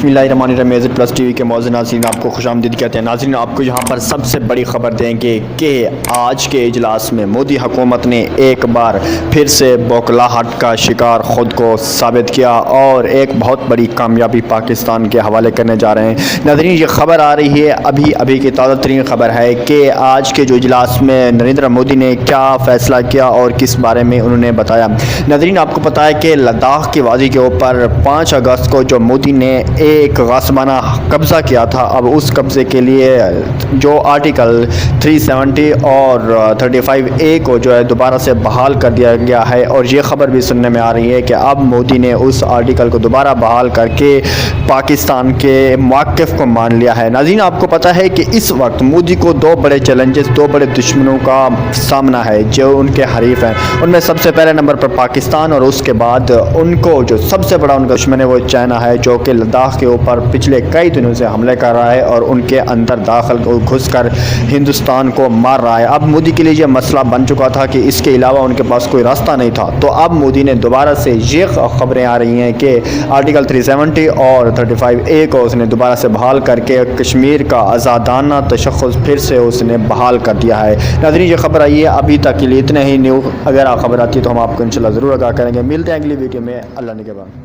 बिस्मिल्लाहिर्रहमानिर्रहीम plus TV के मौजूद नाज़रीन आपको खुशामदीद कहते हैं। नाज़रीन आपको यहाँ पर सबसे बड़ी खबर देंगे कि आज के इजलास में मोदी हुकूमत ने एक बार फिर से बौखलाहट का शिकार ख़ुद को साबित किया और एक बहुत बड़ी कामयाबी पाकिस्तान के हवाले करने जा रहे हैं। नाज़रीन ये खबर आ रही है अभी की ताज़ा तरीन खबर है कि आज के जो इजलास में नरेंद्र मोदी ने क्या फ़ैसला किया और किस बारे में उन्होंने बताया। नाज़रीन आपको पता है कि लद्दाख की वादी के ऊपर 5 अगस्त को जो मोदी ने एक गासबाना कब्ज़ा किया था, अब उस कब्ज़े के लिए जो आर्टिकल 370 और 35A को जो है दोबारा से बहाल कर दिया गया है। और ये ख़बर भी सुनने में आ रही है कि अब मोदी ने उस आर्टिकल को दोबारा बहाल करके पाकिस्तान के मौक़िफ़ को मान लिया है। नाज़रीन आपको पता है कि इस वक्त मोदी को 2 बड़े चैलेंजेस, 2 बड़े दुश्मनों का सामना है जो उनके हरीफ हैं। उनमें सबसे पहले नंबर पर पाकिस्तान और उसके बाद उनको जो सबसे बड़ा उनका दुश्मन है वो चाइना है, जो कि लद्दाख के ऊपर पिछले कई दिनों से हमले कर रहा है और उनके अंदर दाखिल घुस कर हिंदुस्तान को मार रहा है। अब मोदी के लिए ये मसला बन चुका था कि इसके अलावा उनके पास कोई रास्ता नहीं था। तो अब मोदी ने दोबारा से ये खबरें आ रही हैं कि आर्टिकल 370 और 35A को उसने दोबारा से बहाल करके कश्मीर का आज़ादाना तशख़्ख़ुस फिर से उसने बहाल कर दिया है। नाज़रीन ये खबर आई है अभी तक के लिए इतने ही न्यू। अगर आप खबर आती है तो हम आपको इंशाल्लाह ज़रूर आगाह करेंगे। मिलते हैं अगली वीडियो में। अल्लाह निगहबान।